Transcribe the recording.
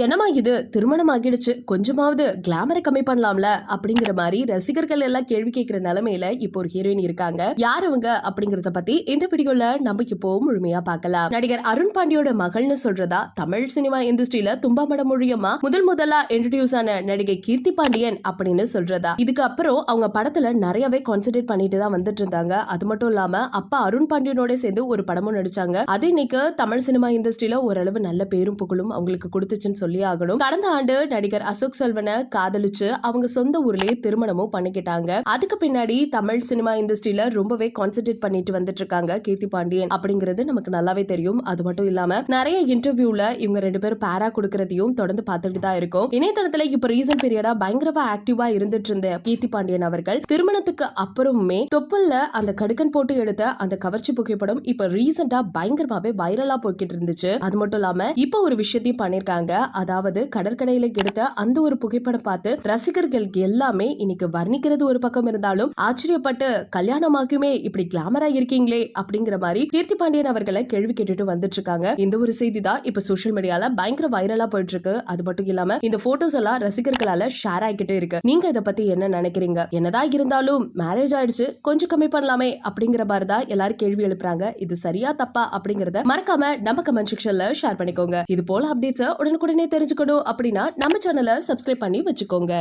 என்னமா இது திருமணம் ஆகிடுச்சு, கொஞ்சமாவது கிளாமரை கம்மி பண்ணலாம்ல அப்படிங்கிற மாதிரி ரசிகர்கள் எல்லாம் கேள்வி கேட்கிற நிலைமையில இப்போ ஒரு ஹீரோயின் இருக்காங்க. யார் அவங்க அப்படிங்கறத பத்தி இந்த வீடியோல நம்ம இப்போ முழுமையா பார்க்கலாம். நடிகர் அருண் பாண்டியோட மகள்னு சொல்றதா தமிழ் சினிமா இண்டஸ்ட்ரியில தும்பாமட மொழியமா முதலா இன்ட்ரோடியூஸ் ஆன நடிகை கீர்த்தி பாண்டியன் அப்படின்னு சொல்றதா. இதுக்கு அப்புறம் அவங்க படத்துல நிறையவே கான்சென்ட்ரேட் பண்ணிட்டு தான் வந்துட்டு இருந்தாங்க. அது மட்டும் இல்லாம அப்பா அருண் பாண்டியனோட சேர்ந்து ஒரு படமும் நடிச்சாங்க. அது இன்னைக்கு தமிழ் சினிமா இண்டஸ்ட்ரியில ஓரளவு நல்ல பேரும் புகழும் அவங்களுக்கு கொடுத்துச்சுன்னு சொல்லி ஆகணும். கடந்த ஆண்டு நடிகர் அசோக் செல்வனை காதலிச்சு அவங்க சொந்த ஊர்லயே திருமணமும் பண்ணிக்கிட்டாங்க. அதுக்கு பின்னாடி தமிழ் சினிமா இண்டஸ்ட்ரியில ரொம்பவே கான்சென்ட்ரேட் பண்ணிட்டு வந்துட்டு இருக்காங்க கீர்த்தி பாண்டியன் அப்படிங்கிறது நமக்கு நல்லாவே தெரியும். அது மட்டும் இல்லாம நிறைய இன்டர்வியூல இவங்க ரெண்டு பேரும் பேரா கொடுக்கறதையும் தொடர்ந்து பார்த்துட்டு தான் இருக்கும். இணையதளத்துல இப்ப ரீசன்ட் பீரியடா பயங்கரமா ஆக்டிவா இருந்துட்டு இருந்த கீர்த்தி பாண்டியன் அவர்கள் திருமணத்துக்கு அப்புறமே தொப்புல்ல அந்த கடுக்கன் போட்டு எடுத்த அந்த கவர்ச்சி புகைப்படம் இப்ப ரீசெண்டா பயங்கரமாவே வைரலா போய்கிட்டு இருந்துச்சு. அது மட்டும் இல்லாம இப்ப ஒரு விஷயத்தையும் பண்ணிருக்காங்க. அதாவது கடற்கரையில எடுத்த அந்த ஒரு புகைப்படம் பார்த்து ரசிகர்கள் எல்லாமே இன்னைக்கு வர்ணிக்கிறது ஒரு பக்கம் இருந்தாலும் ஆச்சரியப்பட்டு கல்யாணமாக்குமே இப்படி கிளாமரா இருக்கீங்களே அப்படிங்கிற மாதிரி கீர்த்தி பாண்டியன் அவர்களை கேள்வி கேட்டுட்டு வந்துட்டு இருக்காங்க. இந்த ஒரு செய்தி தான் இப்ப சோசியல் மீடியால பயங்கர வைரலா போயிட்டு இருக்கு. அது மட்டும் இல்லாம இந்த போட்டோஸ் எல்லாம் ரசிகர்களால ஷேர் ஆகிட்டே இருக்கு. நீங்க இதை பத்தி என்ன நினைக்கிறீங்க? என்னதான் இருந்தாலும் மேரேஜ் ஆயிடுச்சு, கொஞ்சம் கம்மி பண்ணலாமே அப்படிங்கிற மாதிரி தான் எல்லாரும் கேள்வி எழுப்புறாங்க. இது சரியா தப்பா அப்படிங்கறத மறக்காம நம்ம கமெண்ட் செக்ஷன்ல ஷேர் பண்ணிக்கோங்க. இது போல அப்டேட்ஸ் உடனுக்குடனே தெரிஞ்சுக்கணும் அப்படின்னா நம்ம சேனலை சப்ஸ்கிரைப் பண்ணி வச்சுக்கோங்க.